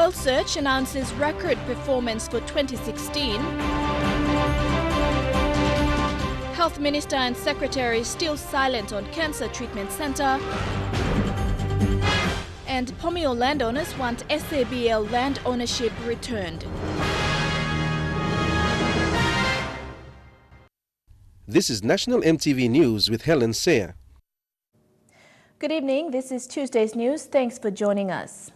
Oil Search announces record performance for 2016. Health Minister and Secretary still silent on Cancer Treatment Center. And Pomio landowners want SABL land ownership returned. This is National EMTV News with Helen Sayer. Good evening. This is Tuesday's news. Thanks for joining us.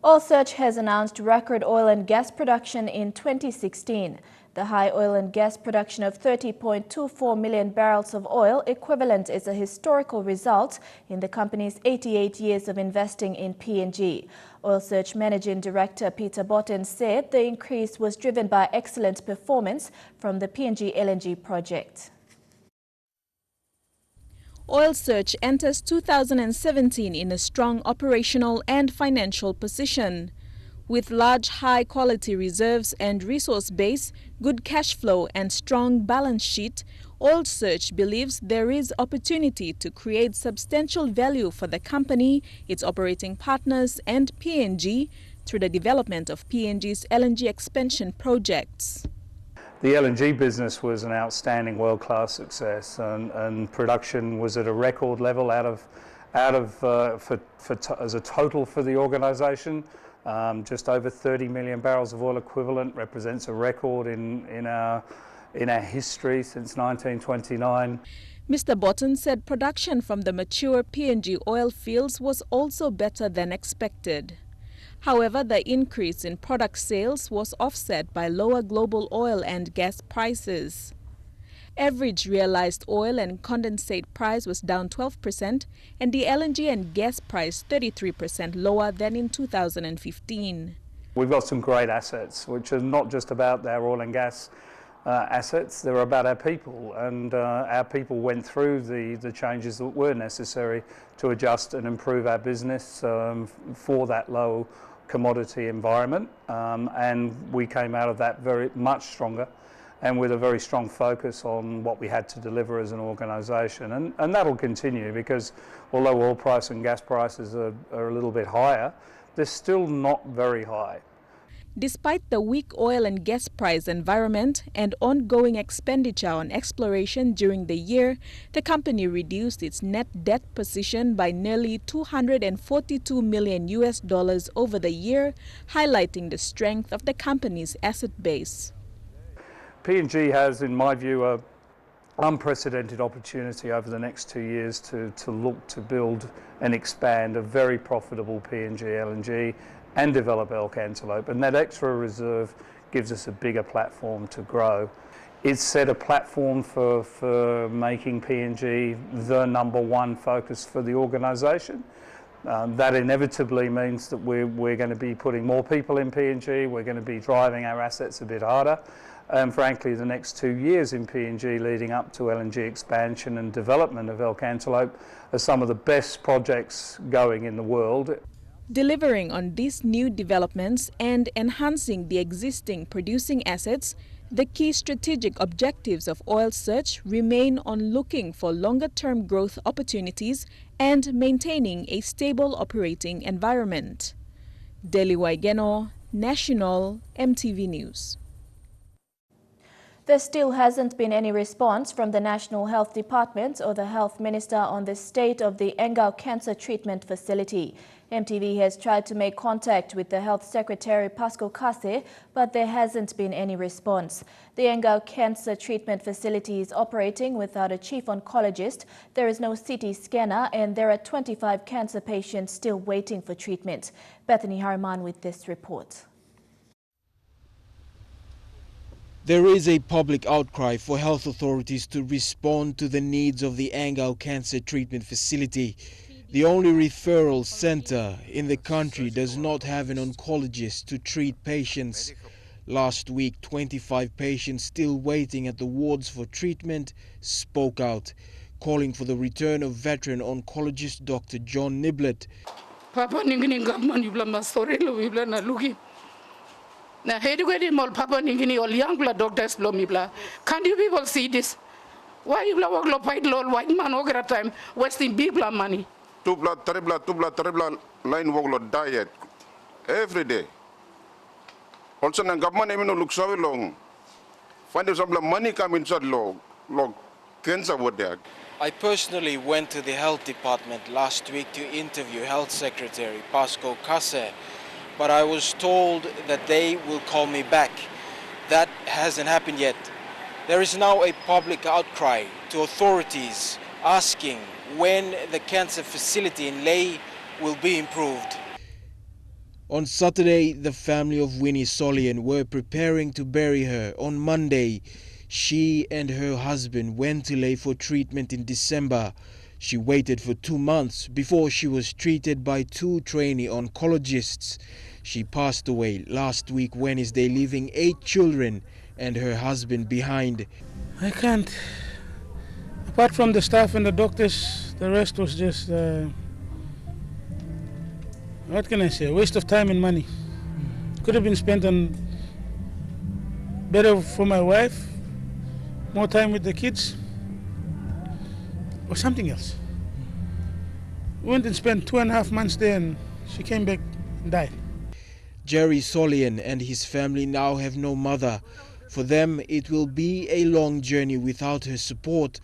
Oil Search has announced record oil and gas production in 2016. The high oil and gas production of 30.24 million barrels of oil equivalent is a historical result in the company's 88 years of investing in PNG. Oil Search Managing Director Peter Botten said the increase was driven by excellent performance from the PNG LNG project. Oil Search enters 2017 in a strong operational and financial position. With large high-quality reserves and resource base, good cash flow and strong balance sheet, Oil Search believes there is opportunity to create substantial value for the company, its operating partners and PNG through the development of PNG's LNG expansion projects. The LNG business was an outstanding world-class success, and production was at a record level as a total for the organisation. Just over 30 million barrels of oil equivalent represents a record in our history since 1929. Mr. Botten said production from the mature PNG oil fields was also better than expected. However, the increase in product sales was offset by lower global oil and gas prices. Average realized oil and condensate price was down 12% and the LNG and gas price 33% lower than in 2015. We've got some great assets, which are not just about our oil and gas assets, they're about our people, and our people went through the changes that were necessary to adjust and improve our business for that low commodity environment, and we came out of that very much stronger and with a very strong focus on what we had to deliver as an organisation. And that'll continue, because although oil price and gas prices are a little bit higher, they're still not very high. Despite the weak oil and gas price environment and ongoing expenditure on exploration during the year, the company reduced its net debt position by nearly $242 million over the year, highlighting the strength of the company's asset base. PNG has, in my view, an unprecedented opportunity over the next 2 years to look to build and expand a very profitable PNG LNG and develop Elk Antelope, and that extra reserve gives us a bigger platform to grow. It's set a platform for making PNG the #1 focus for the organisation. That inevitably means that we're going to be putting more people in PNG, we're going to be driving our assets a bit harder, and frankly the next 2 years in PNG leading up to LNG expansion and development of Elk Antelope are some of the best projects going in the world. Delivering on these new developments and enhancing the existing producing assets, the key strategic objectives of Oil Search remain on looking for longer-term growth opportunities and maintaining a stable operating environment. Deli Waigeno, National EMTV News. There still hasn't been any response from the National Health Department or the Health Minister on the state of the Engau Cancer Treatment Facility. EMTV has tried to make contact with the Health Secretary Pascal Kase, but there hasn't been any response. The Engau Cancer Treatment Facility is operating without a chief oncologist. There is no CT scanner, and there are 25 cancer patients still waiting for treatment. Bethany Harman with this report. There is a public outcry for health authorities to respond to the needs of the Engau Cancer Treatment Facility. The only referral center in the country does not have an oncologist to treat patients. Last week, 25 patients still waiting at the wards for treatment spoke out, calling for the return of veteran oncologist Dr. John Niblett. Now, can you people see this? Why you work fight white man over time wasting people money? Tubla terrible line work diet. every day. Also, the government even looks so long. Find some money come inside log cancer over there. I personally went to the health department last week to interview Health Secretary Pasco Kase, but I was told that they will call me back. That hasn't happened yet. There is now a public outcry to authorities asking when the cancer facility in Ley will be improved. On Saturday, the family of Winnie Solian were preparing to bury her. On Monday, she and her husband went to Ley for treatment in December. She waited for 2 months before she was treated by 2 trainee oncologists. She passed away last week Wednesday, leaving 8 children and her husband behind. I can't. Apart from the staff and the doctors, the rest was just, what can I say, a waste of time and money. Could have been spent on better for my wife, more time with the kids, or something else. We went and spent 2.5 months there and she came back and died. Jerry Solian and his family now have no mother. For them, it will be a long journey without her support.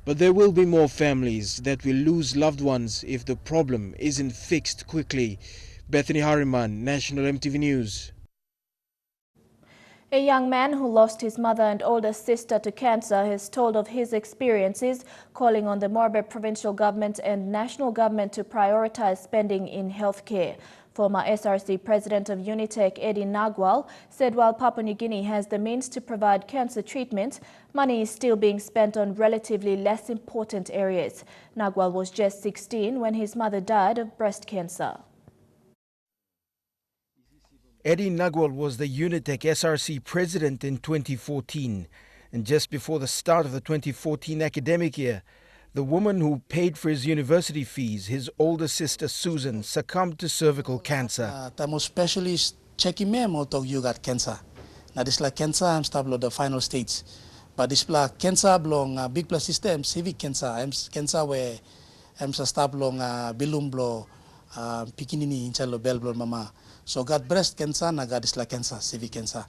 But there will be more families that will lose loved ones if the problem isn't fixed quickly. Bethany Harriman, National EMTV News. A young man who lost his mother and older sister to cancer has told of his experiences, calling on the Morbe provincial government and national government to prioritize spending in healthcare. Former SRC President of Unitec, Eddie Nagwal, said while Papua New Guinea has the means to provide cancer treatment, money is still being spent on relatively less important areas. Nagwal was just 16 when his mother died of breast cancer. Eddie Nagwal was the Unitec SRC President in 2014. And just before the start of the 2014 academic year, the woman who paid for his university fees, his older sister Susan, succumbed to cervical cancer. I'm specialist checking me out you got cancer. Now this like cancer I'm stable the final stage. But this like cancer belong big plus system civic cancer. I'm cancer where I'm stable bilum blow pikinini inchalo bell blow mama. So got breast cancer na got this like cancer civic cancer.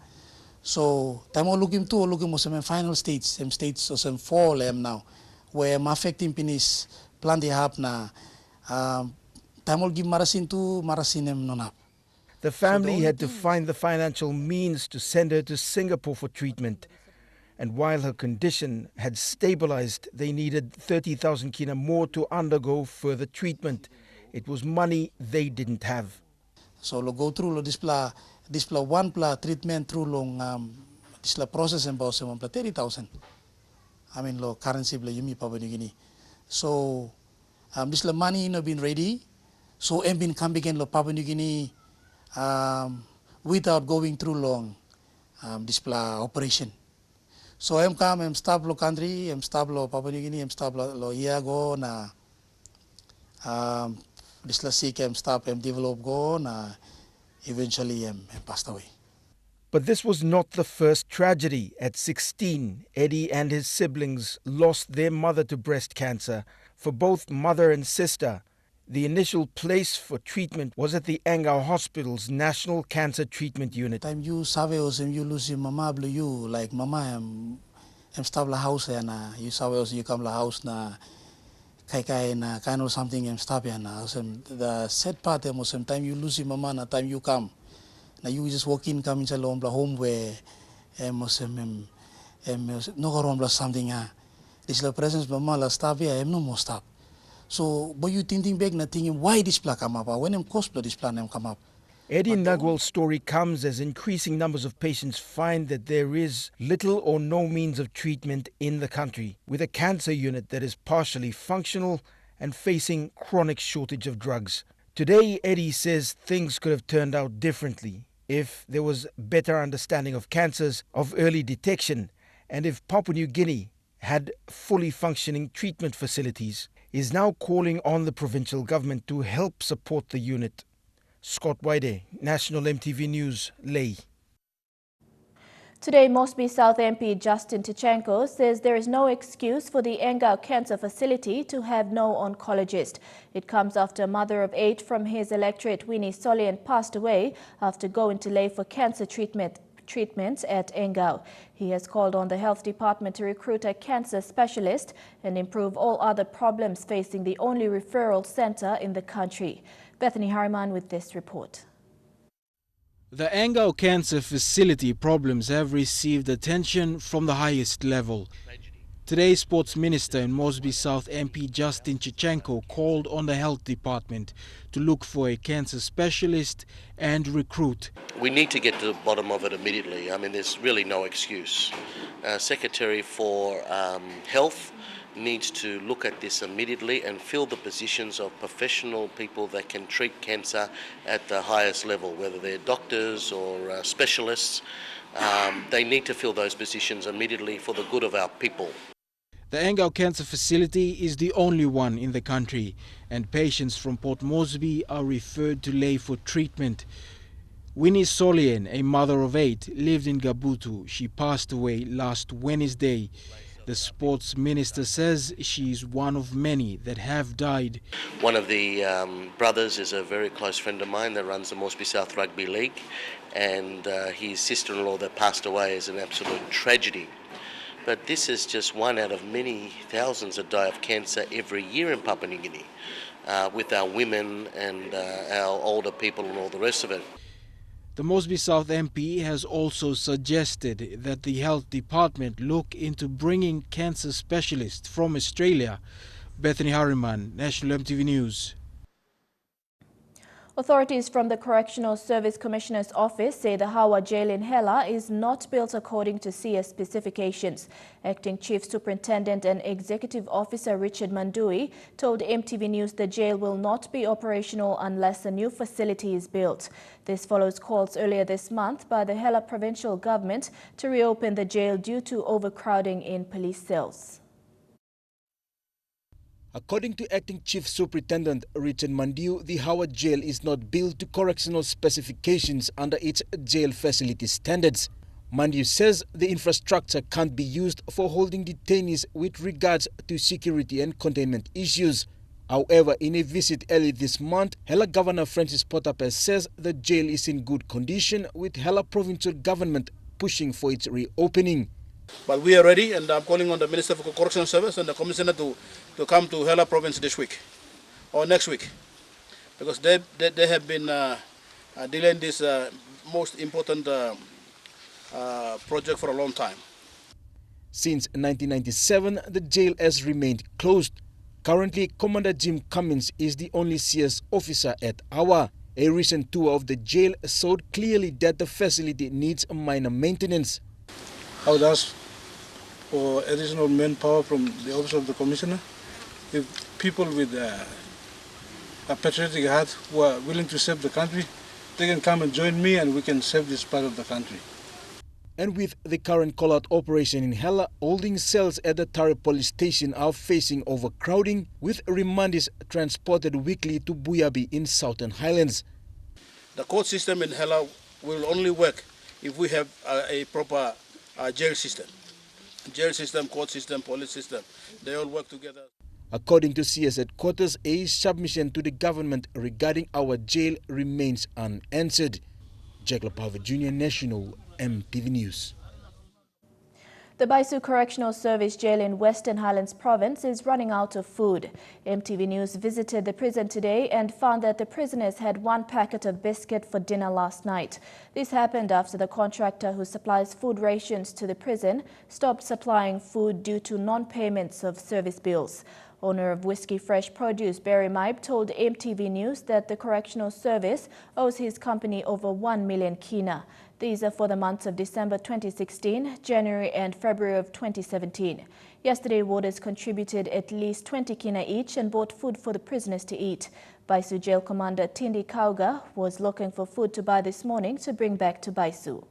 So time looking most final stage, same stage so some 4 now. Where I'm affecting penis plan they have na time give marasin to marasinem nonap. The family had to find the financial means to send her to Singapore for treatment. And while her condition had stabilized, they needed 30,000 kina more to undergo further treatment. It was money they didn't have. So lo go through lo this one pla treatment through long this process and about 30,000. I mean, lo currency bla yumi Papua New Guinea. So this la money no been ready. So I'm been come again lo Papua New Guinea without going through long this pla operation. So I'm come, I'm stop lo country, I'm stop lo Papua New Guinea, I'm stop lo year go na this la sick, I'm stop, I'm develop go na eventually I'm passed away. But this was not the first tragedy. At 16, Eddie and his siblings lost their mother to breast cancer. For both mother and sister, the initial place for treatment was at the Angao Hospital's National Cancer Treatment Unit. Time you sabe you lose your mama blue you like mama I'm stable la house na you sabe you come la house na kai na kind of something I'm stop na the sad part was sometimes you lose your mama na time you come. Now you just walk in, come inside the home where no something. This la presence mama la stop here, no more stop. So, but you thinking back, not thinking why this plan come up? When I'm cosplay this plan come up. Eddie Nagwal's story comes as increasing numbers of patients find that there is little or no means of treatment in the country, with a cancer unit that is partially functional and facing chronic shortage of drugs. Today, Eddie says things could have turned out differently if there was better understanding of cancers, of early detection, and if Papua New Guinea had fully functioning treatment facilities. Is now calling on the provincial government to help support the unit. Scott Waide, National EMTV News, Ley. Today, Mosby South MP Justin Tichenko says there is no excuse for the Engau Cancer Facility to have no oncologist. It comes after a mother of 8 from his electorate, Winnie Solian, passed away after going to lay for cancer treatment at Engau. He has called on the health department to recruit a cancer specialist and improve all other problems facing the only referral center in the country. Bethany Harriman with this report. The Engau Cancer Facility problems have received attention from the highest level. Today, Sports Minister and Mosby South MP Justin Tichenko called on the health department to look for a cancer specialist and recruit. We need to get to the bottom of it immediately. I mean, there's really no excuse. Secretary for Health needs to look at this immediately and fill the positions of professional people that can treat cancer at the highest level, whether they're doctors or specialists. They need to fill those positions immediately for the good of our people. The Engau Cancer Facility is the only one in the country, and patients from Port Moresby are referred to lay for treatment. Winnie Solian, a mother of 8, lived in Gabutu. She passed away last Wednesday. The sports minister says she is one of many that have died. One of the brothers is a very close friend of mine that runs the Moresby South Rugby League, and his sister-in-law that passed away is an absolute tragedy. But this is just one out of many thousands that die of cancer every year in Papua New Guinea, with our women and our older people and all the rest of it. The Mosby South MP has also suggested that the health department look into bringing cancer specialists from Australia. Bethany Harriman, National EMTV News. Authorities from the Correctional Service Commissioner's Office say the Hawa Jail in Hela is not built according to CS specifications. Acting Chief Superintendent and Executive Officer Richard Mandui told EMTV News the jail will not be operational unless a new facility is built. This follows calls earlier this month by the Hela provincial government to reopen the jail due to overcrowding in police cells. According to Acting Chief Superintendent Richard Mandiu, the Howard Jail is not built to correctional specifications under its jail facility standards. Mandiu says the infrastructure can't be used for holding detainees with regards to security and containment issues. However, in a visit early this month, Hela Governor Francis Potapes says the jail is in good condition, with Hela provincial government pushing for its reopening. But we are ready, and I'm calling on the Minister for Correctional Service and the Commissioner to come to Hela Province this week or next week, because they have been delaying this most important project for a long time. Since 1997, the jail has remained closed. Currently, Commander Jim Cummins is the only CS officer at Awa. A recent tour of the jail showed clearly that the facility needs minor maintenance. I would ask for additional manpower from the Office of the Commissioner. If people with a patriotic heart who are willing to serve the country, they can come and join me and we can serve this part of the country. And with the current call-out operation in Hela, holding cells at the Tare police station are facing overcrowding, with remandees transported weekly to Buyabi in Southern Highlands. The court system in Hela will only work if we have a proper jail system. Jail system, court system, police system, they all work together. According to CS headquarters, a submission to the government regarding our jail remains unanswered. Jack Lapava Jr., National EMTV News. The Baisu Correctional Service Jail in Western Highlands Province is running out of food. EMTV News visited the prison today and found that the prisoners had 1 packet of biscuit for dinner last night. This happened after the contractor who supplies food rations to the prison stopped supplying food due to non-payments of service bills. Owner of Whiskey Fresh Produce, Barry Mibe, told EMTV News that the Correctional Service owes his company over 1 million kina. These are for the months of December 2016, January and February of 2017. Yesterday, warders contributed at least 20 kina each and bought food for the prisoners to eat. Baisu Jail Commander Tindi Kauga was looking for food to buy this morning to bring back to Baisu.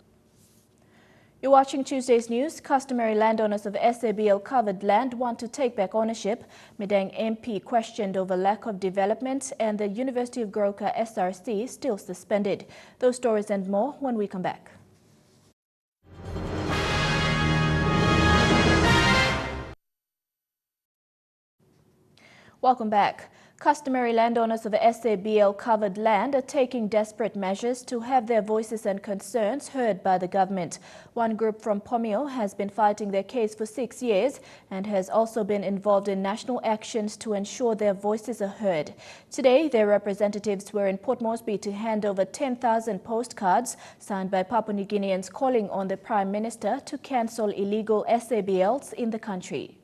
You're watching Tuesday's news. Customary landowners of SABL covered land want to take back ownership. Medang MP questioned over lack of development, and the University of Goroka SRC still suspended. Those stories and more when we come back. Welcome back. Customary landowners of the SABL covered land are taking desperate measures to have their voices and concerns heard by the government. One group from Pomio has been fighting their case for 6 years and has also been involved in national actions to ensure their voices are heard. Today, their representatives were in Port Moresby to hand over 10,000 postcards signed by Papua New Guineans calling on the Prime Minister to cancel illegal SABLs in the country.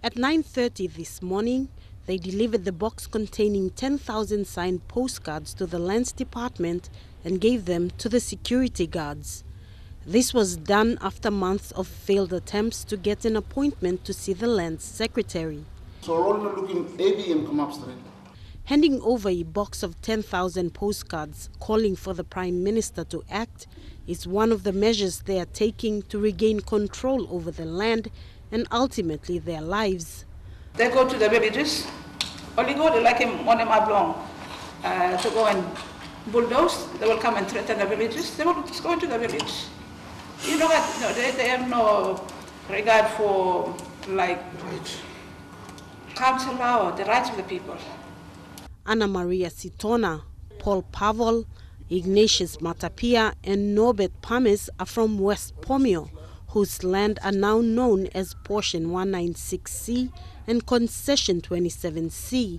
At 9:30 this morning, they delivered the box containing 10,000 signed postcards to the Lands Department and gave them to the security guards. This was done after months of failed attempts to get an appointment to see the Lands Secretary. So we're only looking ABM come up straight. Handing over a box of 10,000 postcards calling for the Prime Minister to act is one of the measures they are taking to regain control over the land and ultimately their lives. They go to the villages, only go to like one of my blong to go and bulldoze. They will come and threaten the villages. They will just go into the village. You know what? No, they have no regard for like council law or the rights of the people. Anna Maria Sitona, Paul Pavol, Ignatius Matapia and Norbert Pames are from West Pomio, whose land are now known as Portion 196C and Concession 27C.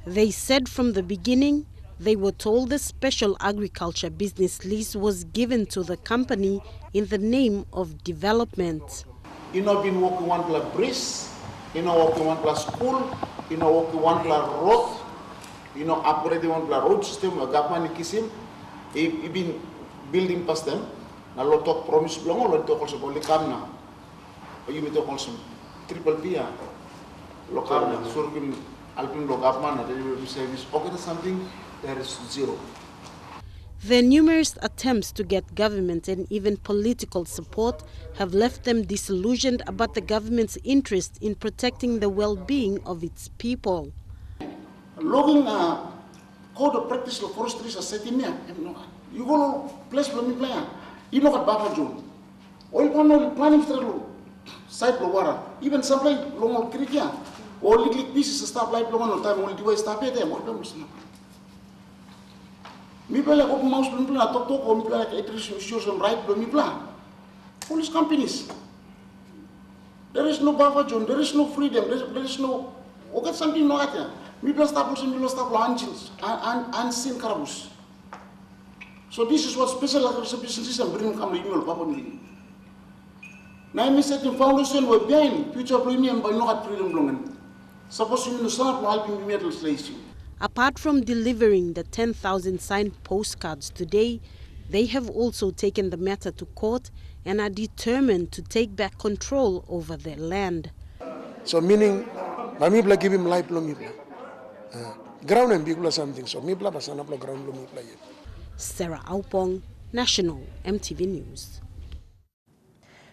They said from the beginning they were told the special agriculture business lease was given to the company in the name of development. You know, been working one plus bridge, you know, working one plus school, you know, working one plus road, you know, upgrading one plus road system, a government kisim, he been building past them. Na lo tok promise belong lo tok also boleh kamna. You mean tok also triple P lo kamna surkin alpin lo government na delivery service. Okay, that's something there is zero. Their numerous attempts to get government and even political support have left them disillusioned about the government's interest in protecting the well-being of its people. Logging code of practice of forestry is setting here. You go place for me player. You know what Baba John? Oil planning through site water. Even sometimes long creek here. All little pieces of stuff like long time only do I stop it there. Me play like open mouse plan, talk or me play like electrician shows and right me plan. Police companies. There is no Baba John, there is no freedom, there is no okay something no at me plus stop also me stop engines and sin carabus. So this is what special agriculture system bring come to you Papua New Guinea. Now me setting foundation we behind future premium by not freedom belonging. Suppose you start helping me metal slaves. Apart from delivering the 10,000 signed postcards today, they have also taken the matter to court and are determined to take back control over their land. So meaning, Mamibla give him life Lomibla. Ground and big something, so Mibla Basanapla ground Lomibla. Sarah Aupong, National EMTV News.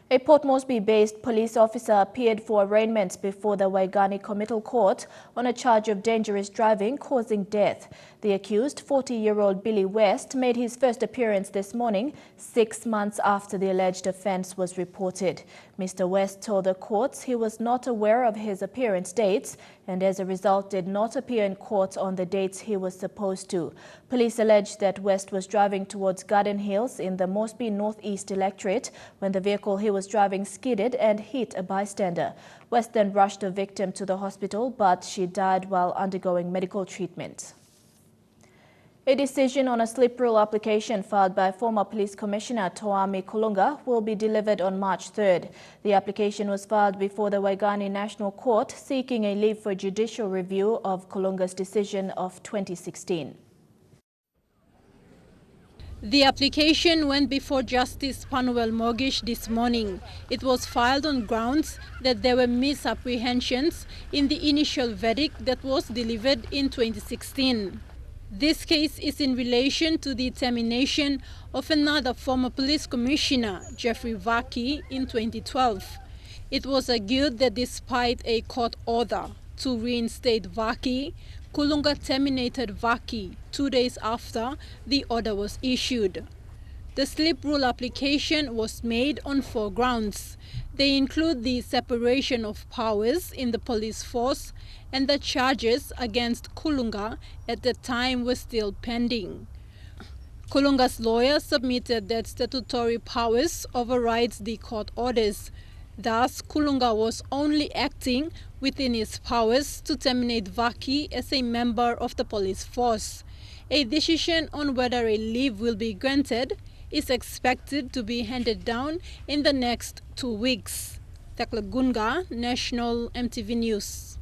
A Port Moresby-based police officer appeared for arraignment before the Waigani Committal Court on a charge of dangerous driving causing death. The accused, 40-year-old Billy West, made his first appearance this morning, 6 months after the alleged offence was reported. Mr. West told the courts he was not aware of his appearance dates and as a result did not appear in court on the dates he was supposed to. Police alleged that West was driving towards Garden Hills in the Moresby Northeast electorate when the vehicle he was driving skidded and hit a bystander. West then rushed the victim to the hospital, but she died while undergoing medical treatment. A decision on a slip rule application filed by former Police Commissioner Toami Kulunga will be delivered on March 3rd. The application was filed before the Waigani National Court seeking a leave for judicial review of Kulunga's decision of 2016. The application went before Justice Panuel Mogish this morning. It was filed on grounds that there were misapprehensions in the initial verdict that was delivered in 2016. This case is in relation to the termination of another former police commissioner, Jeffrey Vaki, in 2012. It was argued that despite a court order to reinstate Vaki, Kulunga terminated Vaki 2 days after the order was issued. The slip rule application was made on 4 grounds. They include the separation of powers in the police force, and the charges against Kulunga at the time were still pending. Kulunga's lawyer submitted that statutory powers overrides the court orders. Thus, Kulunga was only acting within his powers to terminate Vaki as a member of the police force. A decision on whether a leave will be granted is expected to be handed down in the next 2 weeks. Tekla Gunga, National EMTV News.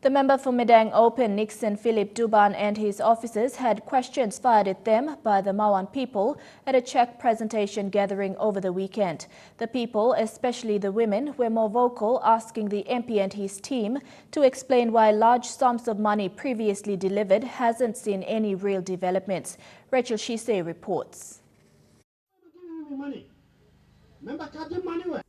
The member for Medang Open, Nixon Philip Duban, and his officers had questions fired at them by the Mawan people at a check presentation gathering over the weekend. The people, especially the women, were more vocal, asking the MP and his team to explain why large sums of money previously delivered hasn't seen any real developments. Rachel Shise reports.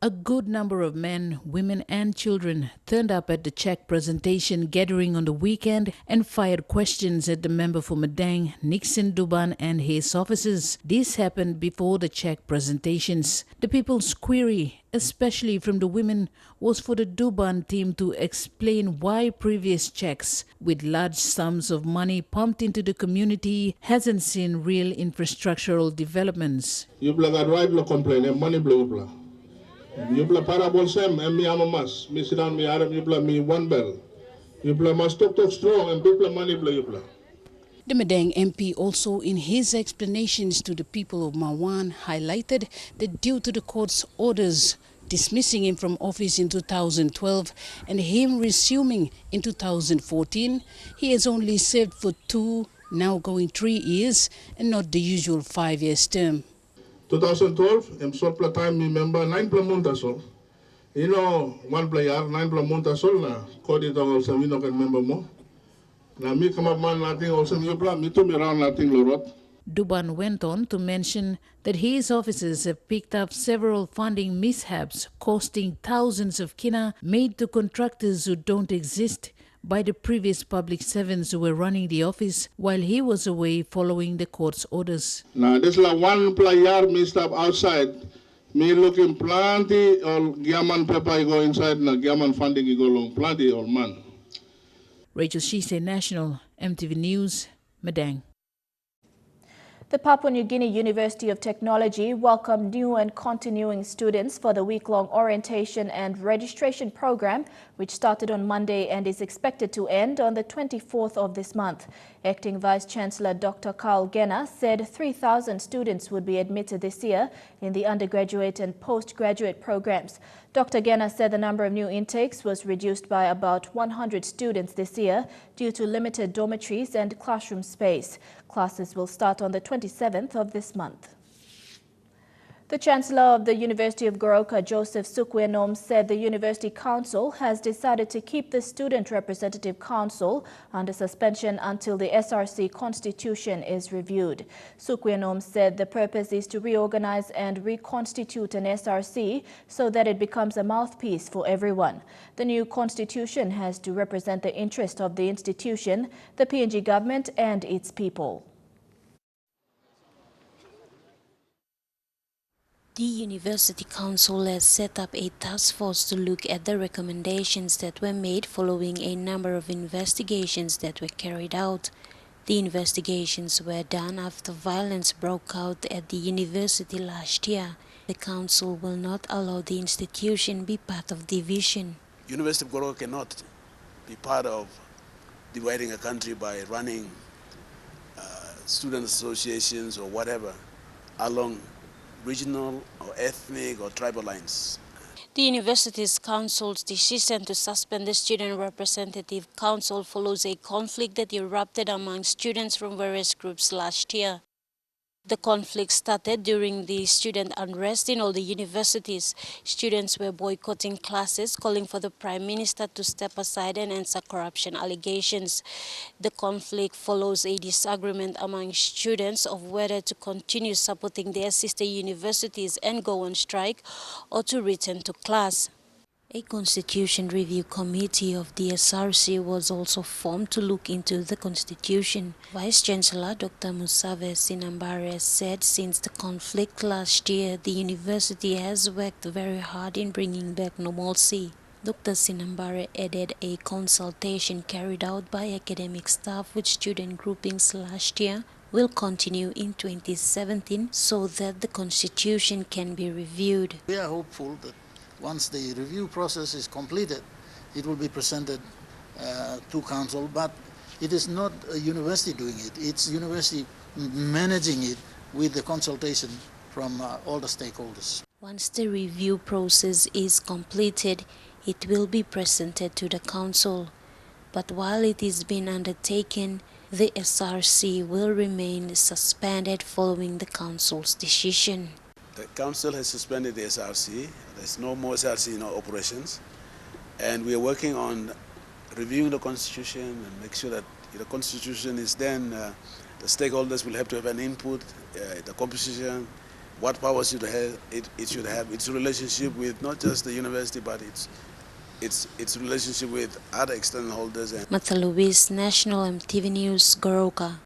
A good number of men, women and children turned up at the check presentation gathering on the weekend and fired questions at the member for Medang, Nixon Duban, and his officers. This happened before the check presentations. The people's query, especially from the women, was for the Duban team to explain why previous checks with large sums of money pumped into the community hasn't seen real infrastructural developments. You got right to complain, money blue. You play parable same, and me amamas. Me sit down, me Arab, you play me one bell. You play must talk strong, and people money play you play. The Medang MP also, in his explanations to the people of Mawan, highlighted that due to the court's orders dismissing him from office in 2012 and him resuming in 2014, he has only served for 2, now going 3 years, and not the usual 5-year term. 2012, I'm so time me member 9 months so. You know, one player 9 months so na. Code it also we no can member more. Now me come up man nothing also me plan me to me around nothing lorot. Duban went on to mention that his officers have picked up several funding mishaps costing thousands of kina made to contractors who don't exist by the previous public servants who were running the office while he was away following the court's orders. Now this like one player me stop outside. Me looking plenty or gammon paper go inside na gammon funding go long plenty or man. Rachel Shise, National EMTV News, Medang. The Papua New Guinea University of Technology welcomed new and continuing students for the week-long orientation and registration program, which started on Monday and is expected to end on the 24th of this month. Acting Vice-Chancellor Dr. Carl Genna said 3,000 students would be admitted this year in the undergraduate and postgraduate programs. Dr. Genna said the number of new intakes was reduced by about 100 students this year due to limited dormitories and classroom space. Classes will start on the 27th of this month. The Chancellor of the University of Goroka, Joseph Sukwenom, said the University Council has decided to keep the Student Representative Council under suspension until the SRC Constitution is reviewed. Sukwenom said the purpose is to reorganize and reconstitute an SRC so that it becomes a mouthpiece for everyone. The new constitution has to represent the interest of the institution, the PNG government and its people. The University Council has set up a task force to look at the recommendations that were made following a number of investigations that were carried out. The investigations were done after violence broke out at the university last year. The Council will not allow the institution be part of division. University of Goroka cannot be part of dividing a country by running student associations or whatever along regional or ethnic or tribal lines. The University's Council's decision to suspend the Student Representative Council follows a conflict that erupted among students from various groups last year. The conflict started during the student unrest in all the universities. Students were boycotting classes, calling for the Prime Minister to step aside and answer corruption allegations. The conflict follows a disagreement among students of whether to continue supporting their sister universities and go on strike or to return to class. A Constitution Review Committee of the SRC was also formed to look into the Constitution. Vice-Chancellor Dr. Musave Sinambare said since the conflict last year, the university has worked very hard in bringing back normalcy. Dr. Sinambare added a consultation carried out by academic staff with student groupings last year will continue in 2017 so that the Constitution can be reviewed. We are hopeful that once the review process is completed, it will be presented to council, but it is not a university doing it. It's university managing it with the consultation from all the stakeholders. Once the review process is completed, it will be presented to the council. But while it is being undertaken, the SRC will remain suspended following the council's decision. The council has suspended the SRC. There's no more SRC in our operations. And we are working on reviewing the constitution and make sure that the constitution is then, the stakeholders will have to have an input, the composition, what powers it should have, its relationship with not just the university, but its relationship with other external holders. Martha Louise, National EMTV News, Goroka.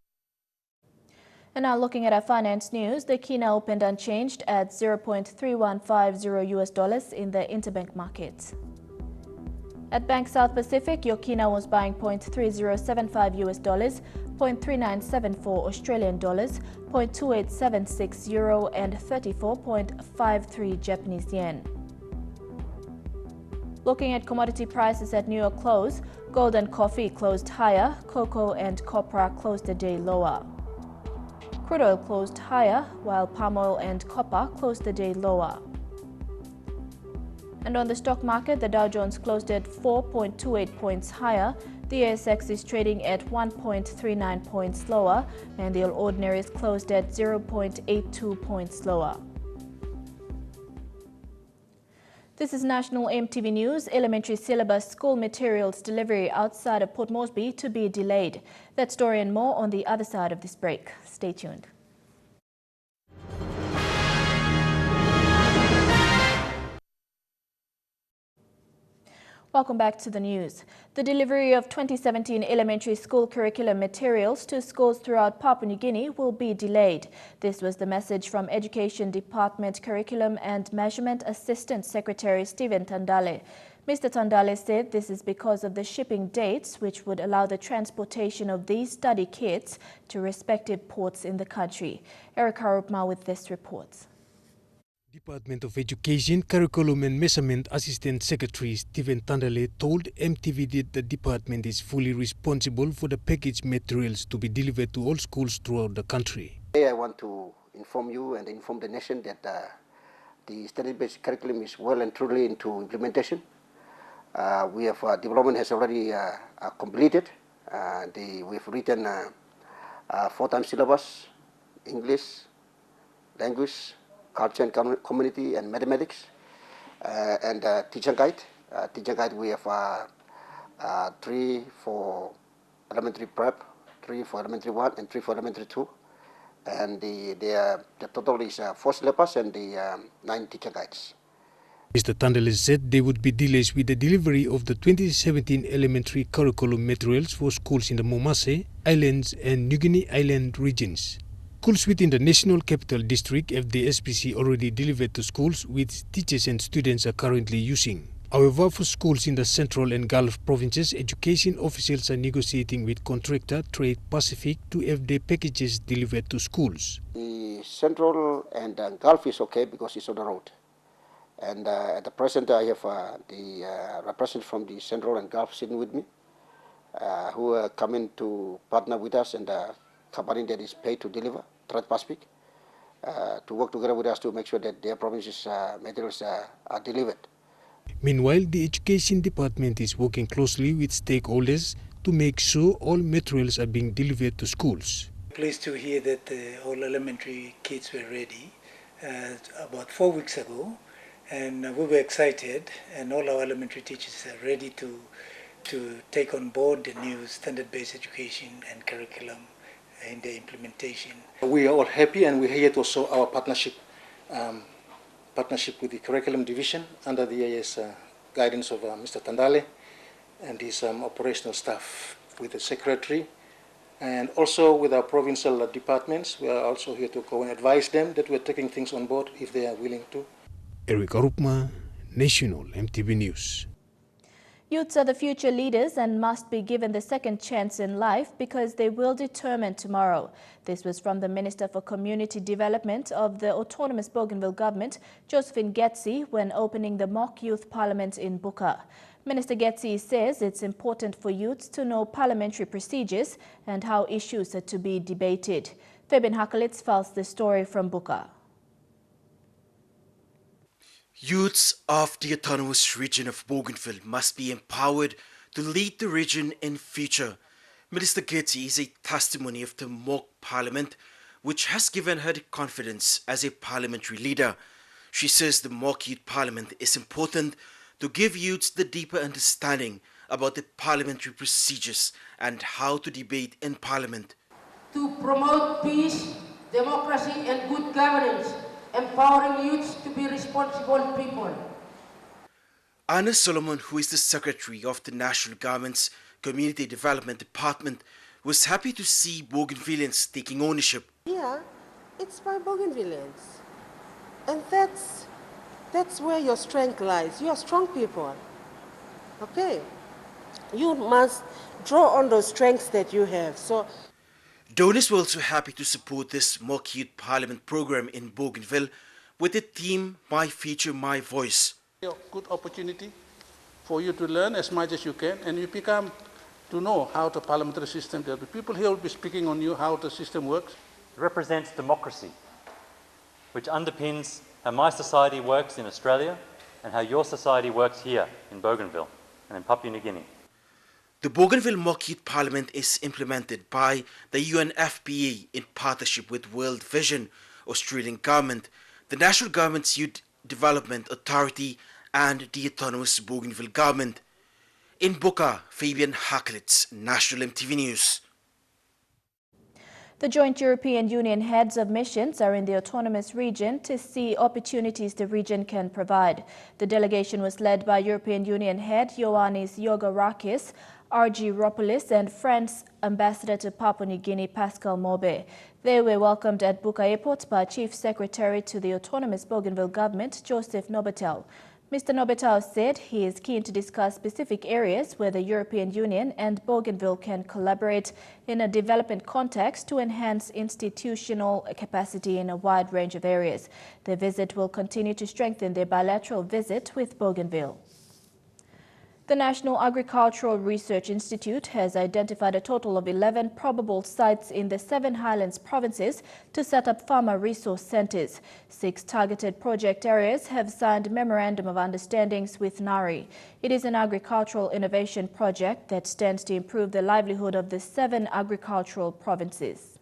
And now looking at our finance news, the Kina opened unchanged at $0.3150 in the interbank market. At Bank South Pacific, your Kina was buying $0.3075, $0.3974 Australian dollars, $0.2876 euro, and 34.53 Japanese yen. Looking at commodity prices at New York close, gold and coffee closed higher, cocoa and copra closed the day lower. Crude oil closed higher, while palm oil and copper closed the day lower. And on the stock market, the Dow Jones closed at 4.28 points higher, the ASX is trading at 1.39 points lower, and the All Ordinaries closed at 0.82 points lower. This is National EMTV News. Elementary syllabus school materials delivery outside of Port Moresby to be delayed. That story and more on the other side of this break. Stay tuned. Welcome back to the news. The delivery of 2017 elementary school curriculum materials to schools throughout Papua New Guinea will be delayed. This was the message from Education Department Curriculum and Measurement Assistant Secretary Stephen Tandale. Mr. Tandale said this is because of the shipping dates, which would allow the transportation of these study kits to respective ports in the country. Eric Harupma with this report. Department of Education, Curriculum and Measurement Assistant Secretary Stephen Tandale told MTV that the department is fully responsible for the packaged materials to be delivered to all schools throughout the country. Today I want to inform you and inform the nation that the study-based curriculum is well and truly into implementation. We have development has already completed. We've written 4-time syllabus: English, language, culture and community, and mathematics, and teacher guide. Teacher guide we have 3 for elementary prep, 3 for elementary 1, and 3 for elementary 2. And the total is 4 syllabus and the 9 teacher guides. Mr. Tandale said there would be delays with the delivery of the 2017 elementary curriculum materials for schools in the Momase, Islands and New Guinea Island regions. Schools within the National Capital District have the SPC already delivered to schools which teachers and students are currently using. However, for schools in the Central and Gulf provinces, education officials are negotiating with contractor Trade Pacific to have their packages delivered to schools. The Central and Gulf is okay because it's on the road. And at the present, I have the representative from the Central and Gulf sitting with me, who are coming to partner with us and the company that is paid to deliver, Trade Pacific, to work together with us to make sure that their provinces' materials are delivered. Meanwhile, the Education Department is working closely with stakeholders to make sure all materials are being delivered to schools. Pleased to hear that all elementary kits were ready about 4 weeks ago, and we were excited, and all our elementary teachers are ready to take on board the new standard-based education and curriculum in the implementation. We are all happy, and we're here to show our partnership with the curriculum division under the AS guidance of Mr. Tandale and his operational staff, with the secretary, and also with our provincial departments. We are also here to go and advise them that we're taking things on board if they are willing to. Eric Arupma, National EMTV News. Youths are the future leaders and must be given the second chance in life because they will determine tomorrow. This was from the Minister for Community Development of the Autonomous Bougainville Government, Josephine Getsi, when opening the mock youth parliament in Buka. Minister Getsi says it's important for youths to know parliamentary procedures and how issues are to be debated. Fabian Hakalitz files the story from Buka. Youths of the autonomous region of Bougainville must be empowered to lead the region in future. Minister Getsi is a testimony of the mock parliament, which has given her the confidence as a parliamentary leader. She says the mock youth parliament is important to give youths the deeper understanding about the parliamentary procedures and how to debate in parliament. To promote peace, democracy and good governance, empowering youths to be responsible people. Anna Solomon, who is the secretary of the National Government's Community Development Department, was happy to see Bougainvilleans taking ownership. Yeah, it's by Bougainvilleans. And that's where your strength lies. You are strong people. Okay? You must draw on those strengths that you have. So Donors were also happy to support this mock youth parliament program in Bougainville with the theme My Future, My Voice. A good opportunity for you to learn as much as you can, and you become to know how the parliamentary system, the people here will be speaking on you how the system works. It represents democracy, which underpins how my society works in Australia and how your society works here in Bougainville and in Papua New Guinea. The Bougainville Mock Youth Parliament is implemented by the UNFPA in partnership with World Vision, Australian Government, the National Government's Youth Development Authority and the Autonomous Bougainville Government. In Buka, Fabian Hakalitz, National EMTV News. The joint European Union heads of missions are in the autonomous region to see opportunities the region can provide. The delegation was led by European Union head Ioannis Yogarakis, RG Ropolis and France Ambassador to Papua New Guinea Pascal Mobe. They were welcomed at Buka Airport by Chief Secretary to the Autonomous Bougainville Government, Joseph Nobetel. Mr. Nobetel said he is keen to discuss specific areas where the European Union and Bougainville can collaborate in a development context to enhance institutional capacity in a wide range of areas. The visit will continue to strengthen their bilateral visit with Bougainville. The National Agricultural Research Institute has identified a total of 11 probable sites in the 7 Highlands provinces to set up farmer resource centers. 6 targeted project areas have signed memorandum of understandings with NARI. It is an agricultural innovation project that stands to improve the livelihood of the 7 agricultural provinces.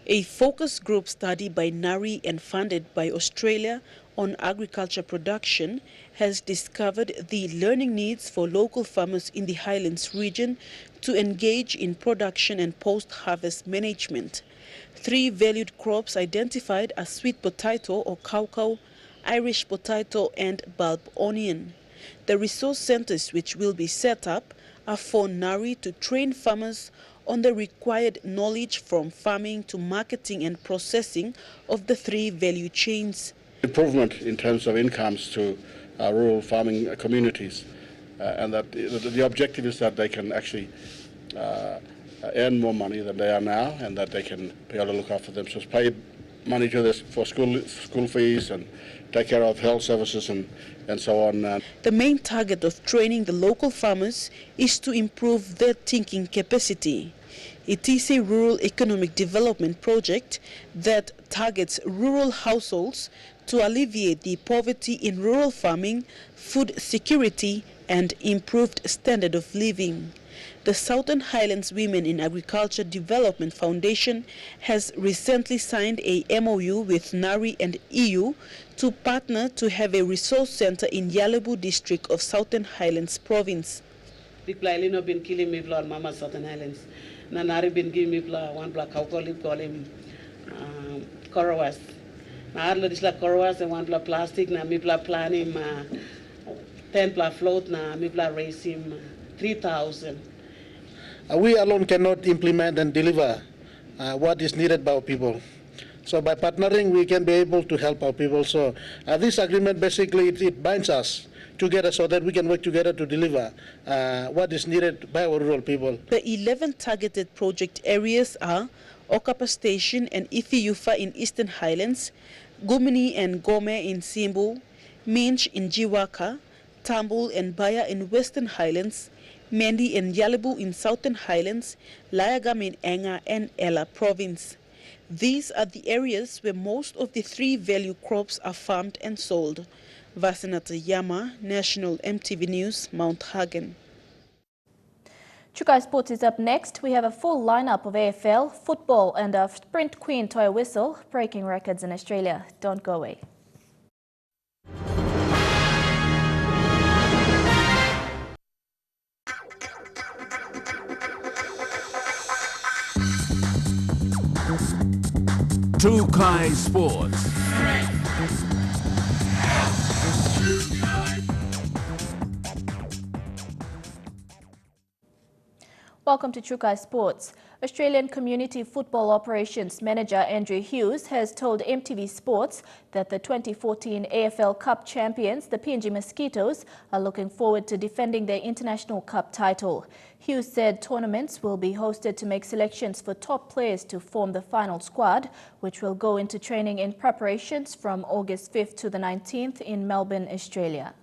A focus group study by NARI and funded by Australia on agriculture production has discovered the learning needs for local farmers in the Highlands region to engage in production and post-harvest management. 3 valued crops identified are sweet potato or cowcow, Irish potato and bulb onion. The resource centers which will be set up are for NARI to train farmers on the required knowledge from farming to marketing and processing of the 3 value chains. Improvement in terms of incomes to rural farming communities, and that the objective is that they can actually earn more money than they are now, and that they can be able to look after themselves, pay money to this for school fees and take care of health services and so on. The main target of training the local farmers is to improve their thinking capacity. It is a rural economic development project that targets rural households to alleviate the poverty in rural farming, food security, and improved standard of living. The Southern Highlands Women in Agriculture Development Foundation has recently signed a MOU with NARI and EU to partner to have a resource center in Yalebu district of Southern Highlands province. People been killing me for Mama Southern Highlands. NARI been giving me one black cowcow, call him Karawas. Na arlo disla korwas and one pla plastic na mi pla plan him 10 pla float na mi pla raise him 3,000. We alone cannot implement and deliver what is needed by our people. So by partnering, we can be able to help our people. So this agreement basically it binds us together so that we can work together to deliver what is needed by our rural people. The 11 targeted project areas are Okapa Station and Ithiufa in Eastern Highlands, Gumini and Gome in Simbu, Minch in Jiwaka, Tambul and Baya in Western Highlands, Mendi and Yalibu in Southern Highlands, Layagam in Enga and Ella Province. These are the areas where most of the 3 value crops are farmed and sold. Vasinata Yama, National EMTV News, Mount Hagen. Chukai Sports is up next. We have a full lineup of AFL, football and a sprint queen Toya Whistle breaking records in Australia. Don't go away. Chukai Sports. Welcome to Chukai Sports. Australian Community Football Operations Manager Andrew Hughes has told EMTV Sports that the 2014 AFL Cup champions, the PNG Mosquitoes, are looking forward to defending their International Cup title. Hughes said tournaments will be hosted to make selections for top players to form the final squad, which will go into training in preparations from August 5th to the 19th in Melbourne, Australia.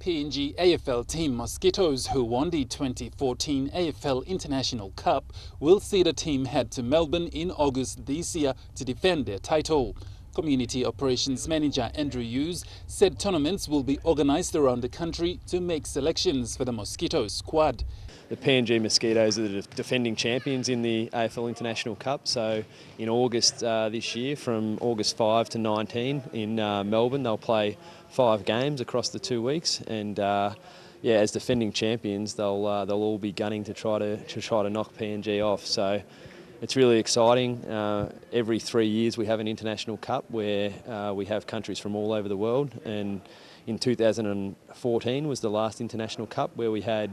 PNG AFL team Mosquitoes, who won the 2014 AFL International Cup, will see the team head to Melbourne in August this year to defend their title. Community Operations Manager Andrew Hughes said tournaments will be organised around the country to make selections for the Mosquitoes squad. The PNG Mosquitoes are the defending champions in the AFL International Cup. So in August this year, from August 5 to 19 in Melbourne, they'll play 5 games across the 2 weeks. And yeah, as defending champions, they'll all be gunning to try to knock PNG off. So it's really exciting. Every 3 years we have an international cup where we have countries from all over the world. And in 2014 was the last international cup where we had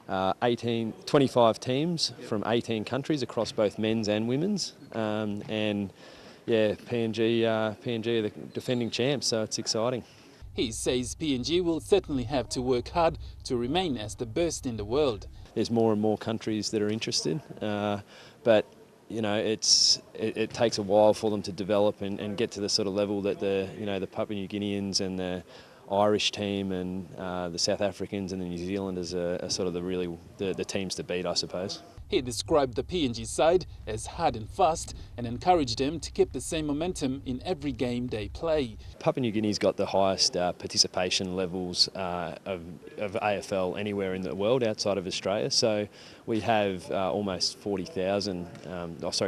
25 teams from 18 countries across both men's and women's, and yeah, PNG are the defending champs, so it's exciting. He says PNG will certainly have to work hard to remain as the best in the world. There's more and more countries that are interested, but you know it takes a while for them to develop and get to the sort of level that the Papua New Guineans and the Irish team and the South Africans and the New Zealanders are sort of the teams to beat, I suppose. He described the PNG side as hard and fast and encouraged them to keep the same momentum in every game they play. Papua New Guinea's got the highest participation levels of AFL anywhere in the world outside of Australia. So we have almost 40,000,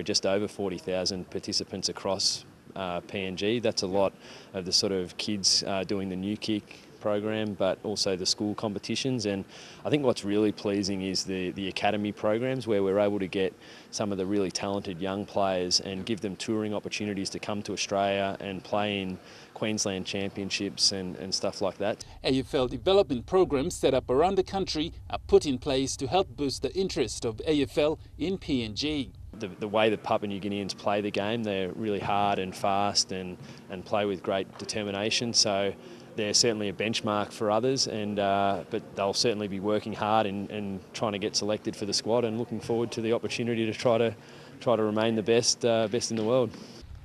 just over 40,000 participants across PNG. That's a lot of the sort of kids doing the new kick program, but also the school competitions. And I think what's really pleasing is the academy programs where we're able to get some of the really talented young players and give them touring opportunities to come to Australia and play in Queensland championships and stuff like that. AFL development programs set up around the country are put in place to help boost the interest of AFL in PNG. The way that Papua New Guineans play the game, they're really hard and fast and play with great determination. So they're certainly a benchmark for others, but they'll certainly be working hard and trying to get selected for the squad, and looking forward to the opportunity to try to remain the best in the world.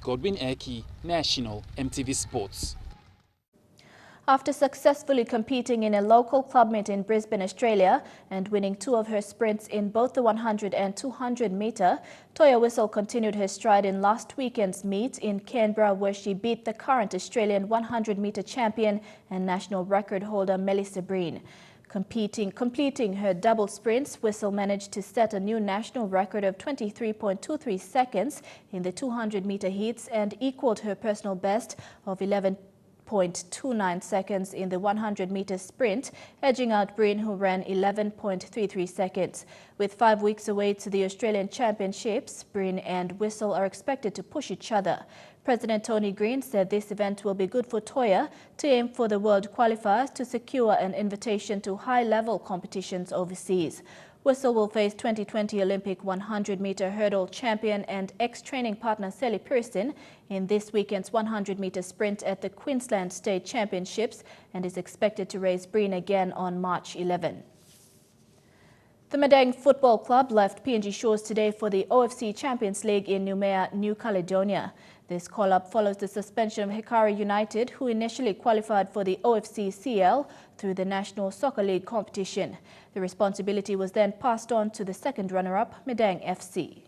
Godwin Eki, National EMTV Sports. After successfully competing in a local club meet in Brisbane, Australia, and winning 2 of her sprints in both the 100 and 200 metre, Toya Whistle continued her stride in last weekend's meet in Canberra, where she beat the current Australian 100 metre champion and national record holder Melissa Breen. Completing her double sprints, Whistle managed to set a new national record of 23.23 seconds in the 200 metre heats and equalled her personal best of 11 11.29 seconds in the 100-meter sprint, edging out Breen, who ran 11.33 seconds. With 5 weeks away to the Australian Championships, Breen and Whistle are expected to push each other. President Tony Green said this event will be good for Toya to aim for the world qualifiers to secure an invitation to high-level competitions overseas. Whistle will face 2020 Olympic 100-meter hurdle champion and ex-training partner Sally Pearson in this weekend's 100-meter sprint at the Queensland State Championships and is expected to race Breen again on March 11. The Madang Football Club left PNG shores today for the OFC Champions League in Noumea, New Caledonia. This call-up follows the suspension of Hikari United, who initially qualified for the OFC CL through the National Soccer League competition. The responsibility was then passed on to the second runner-up, Madang FC.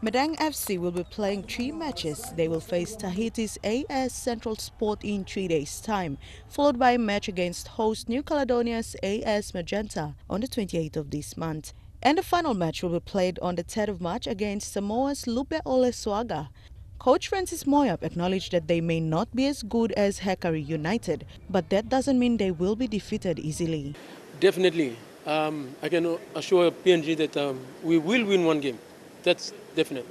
Madang FC will be playing 3 matches. They will face Tahiti's AS Central Sport in 3 days' time, followed by a match against host New Caledonia's AS Magenta on the 28th of this month. And the final match will be played on the 3rd of March against Samoa's Lupe Ole Swaga. Coach Francis Moyap acknowledged that they may not be as good as Hikari United, but that doesn't mean they will be defeated easily. Definitely. I can assure PNG that we will win 1 game. That's definite.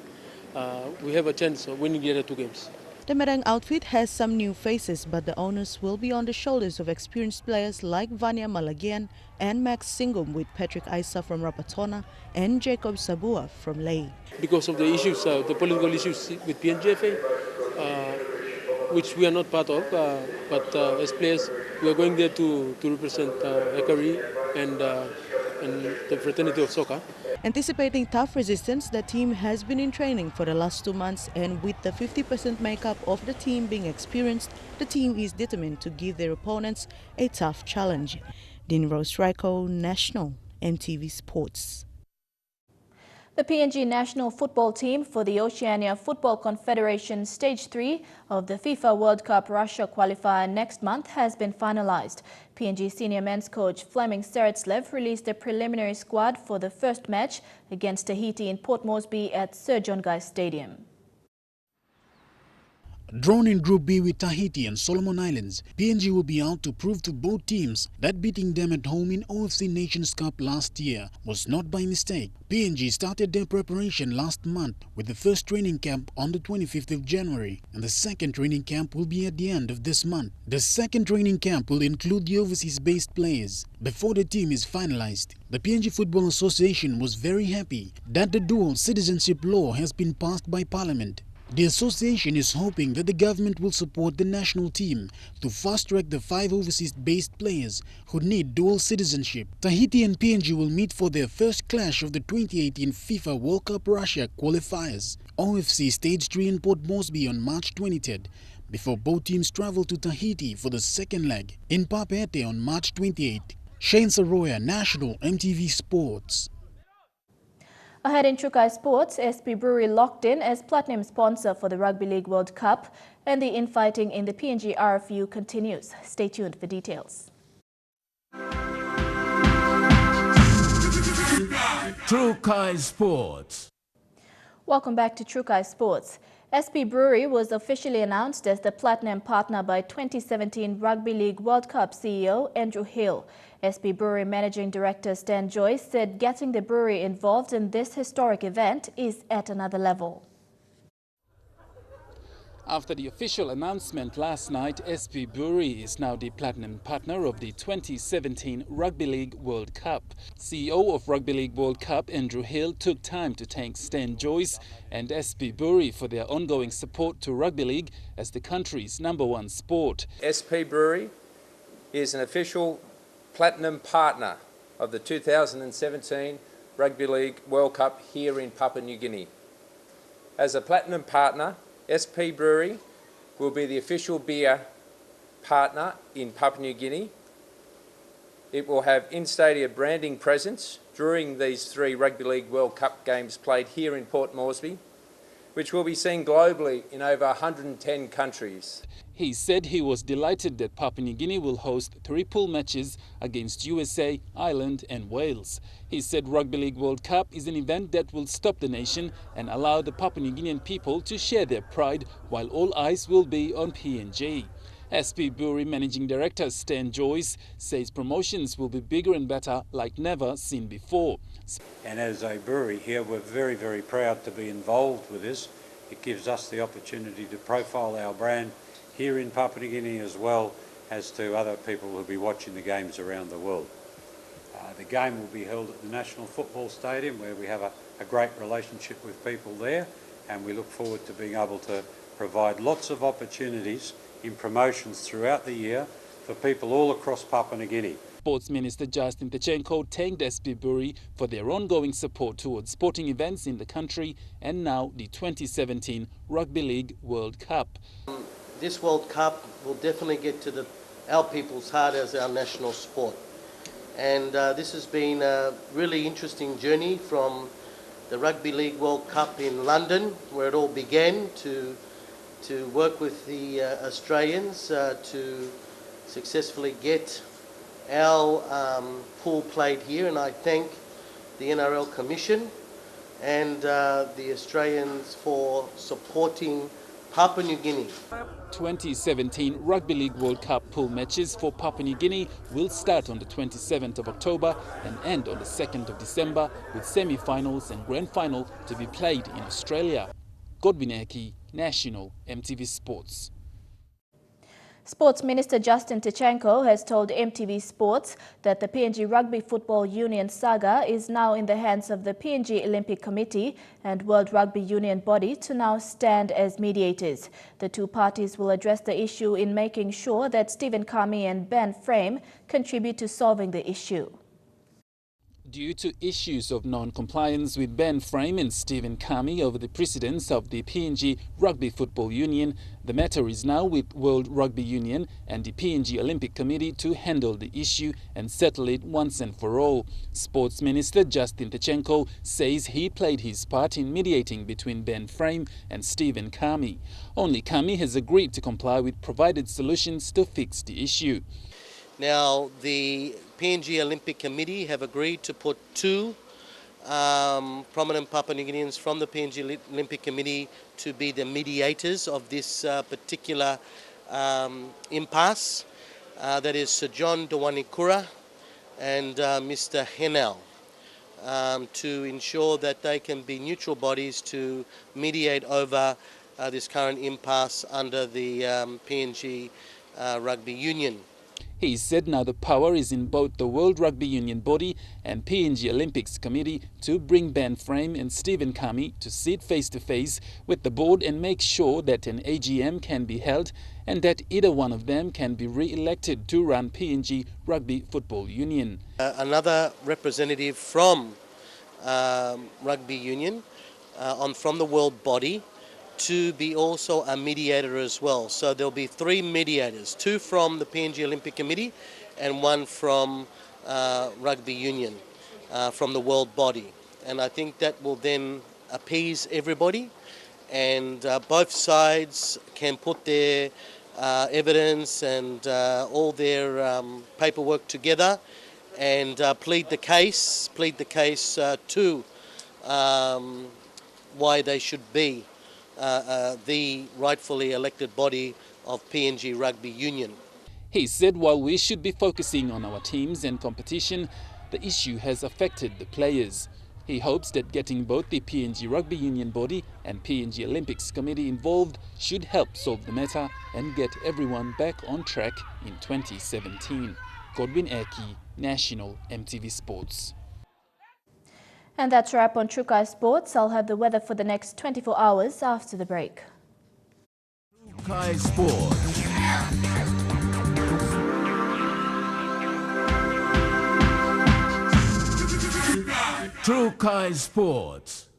We have a chance of winning the other 2 games. The Madang outfit has some new faces, but the onus will be on the shoulders of experienced players like Vania Malagian and Max Singum, with Patrick Isa from Rapatona and Jacob Sabua from Ley. Because of the issues, the political issues with PNGFA, which we are not part of, but as players, we are going there to represent Hikari and the fraternity of soccer. Anticipating tough resistance, the team has been in training for the last 2 months, and with the 50% makeup of the team being experienced, the team is determined to give their opponents a tough challenge. Dean Rose Ryko, National, EMTV Sports. The PNG national football team for the Oceania Football Confederation Stage 3 of the FIFA World Cup Russia qualifier next month has been finalized. PNG senior men's coach Fleming Seretslev released the preliminary squad for the first match against Tahiti in Port Moresby at Sir John Guy Stadium. Drawn in Group B with Tahiti and Solomon Islands, PNG will be out to prove to both teams that beating them at home in OFC Nations Cup last year was not by mistake. PNG started their preparation last month with the first training camp on the 25th of January, and the second training camp will be at the end of this month. The second training camp will include the overseas-based players. Before the team is finalized, the PNG Football Association was very happy that the dual citizenship law has been passed by Parliament. The association is hoping that the government will support the national team to fast-track the 5 overseas-based players who need dual citizenship. Tahiti and PNG will meet for their first clash of the 2018 FIFA World Cup Russia qualifiers, OFC Stage 3 in Port Moresby on March 23rd, before both teams travel to Tahiti for the second leg in Papeete on March 28th. Shane Saroya, National, EMTV Sports. Ahead in Trukai Sports, SP Brewery locked in as platinum sponsor for the Rugby League World Cup, and the infighting in the PNG RFU continues. Stay tuned for details. Trukai Sports. Welcome back to Trukai Sports. SP Brewery was officially announced as the platinum partner by 2017 Rugby League World Cup CEO Andrew Hill. SP Brewery Managing Director Stan Joyce said getting the brewery involved in this historic event is at another level. After the official announcement last night, SP Brewery is now the platinum partner of the 2017 Rugby League World Cup. CEO of Rugby League World Cup, Andrew Hill, took time to thank Stan Joyce and SP Brewery for their ongoing support to rugby league as the country's #1 sport. SP Brewery is an official platinum partner of the 2017 Rugby League World Cup here in Papua New Guinea. As a platinum partner, SP Brewery will be the official beer partner in Papua New Guinea. It will have in-stadium branding presence during these 3 Rugby League World Cup games played here in Port Moresby. which will be seen globally in over 110 countries. He said he was delighted that Papua New Guinea will host 3 pool matches against USA, Ireland and Wales. He said Rugby League World Cup is an event that will stop the nation and allow the Papua New Guinean people to share their pride, while all eyes will be on PNG. SABL Managing Director Stan Joyce says promotions will be bigger and better like never seen before. And as a brewery here, we're very, very proud to be involved with this. It gives us the opportunity to profile our brand here in Papua New Guinea as well as to other people who will be watching the games around the world. The game will be held at the National Football Stadium, where we have a great relationship with people there, and we look forward to being able to provide lots of opportunities in promotions throughout the year for people all across Papua New Guinea. Sports Minister Justin Tachenko thanked SABL for their ongoing support towards sporting events in the country and now the 2017 Rugby League World Cup. This World Cup will definitely get to our people's heart as our national sport. And this has been a really interesting journey from the Rugby League World Cup in London, where it all began, to work with the Australians to successfully get our pool played here. And I thank the NRL Commission and the Australians for supporting Papua New Guinea. 2017 Rugby League World Cup pool matches for Papua New Guinea will start on the 27th of October and end on the 2nd of December, with semi-finals and grand final to be played in Australia. Godwin Eki, National EMTV Sports. Sports Minister Justin Tachenko has told EMTV Sports that the PNG Rugby Football Union saga is now in the hands of the PNG Olympic Committee and World Rugby Union body to now stand as mediators. The two parties will address the issue in making sure that Stephen Kami and Ben Frame contribute to solving the issue. Due to issues of non-compliance with Ben Frame and Stephen Kami over the precedence of the PNG Rugby Football Union, the matter is now with World Rugby Union and the PNG Olympic Committee to handle the issue and settle it once and for all. Sports Minister Justin Tachenko says he played his part in mediating between Ben Frame and Stephen Kami. Only Kami has agreed to comply with provided solutions to fix the issue. Now, the PNG Olympic Committee have agreed to put 2 prominent Papua New Guineans from the PNG Olympic Committee to be the mediators of this particular impasse. That is Sir John Dewanikura and Mr. Henel, to ensure that they can be neutral bodies to mediate over this current impasse under the PNG Rugby Union. He said now the power is in both the World Rugby Union body and PNG Olympics Committee to bring Ben Frame and Stephen Kami to sit face-to-face with the board and make sure that an AGM can be held and that either one of them can be re-elected to run PNG Rugby Football Union. Another representative from Rugby Union from the world body to be also a mediator as well. So there'll be 3 mediators, 2 from the PNG Olympic Committee and 1 from Rugby Union, from the world body. And I think that will then appease everybody, and both sides can put their evidence and all their paperwork together and plead the case to why they should be the rightfully elected body of PNG Rugby Union. He said while we should be focusing on our teams and competition, the issue has affected the players. He hopes that getting both the PNG Rugby Union body and PNG Olympics Committee involved should help solve the matter and get everyone back on track in 2017. Godwin Eki, National EMTV Sports. And that's a wrap on Trukai Sports. I'll have the weather for the next 24 hours after the break. Trukai Sports. Trukai Sports.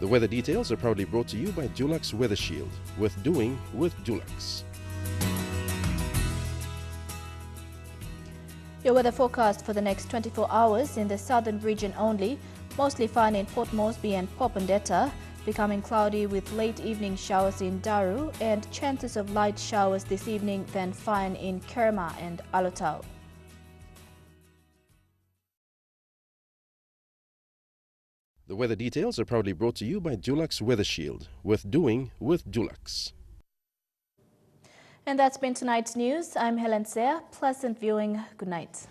The weather details are proudly brought to you by Dulux Weather Shield. Worth doing with Dulux. Your weather forecast for the next 24 hours in the southern region only. Mostly fine in Port Moresby and Popondetta. Becoming cloudy with late evening showers in Daru and chances of light showers this evening, then fine in Kerma and Alotau. The weather details are proudly brought to you by Dulux Weather Shield. With doing with Dulux. And that's been tonight's news. I'm Helen Seah. Pleasant viewing. Good night.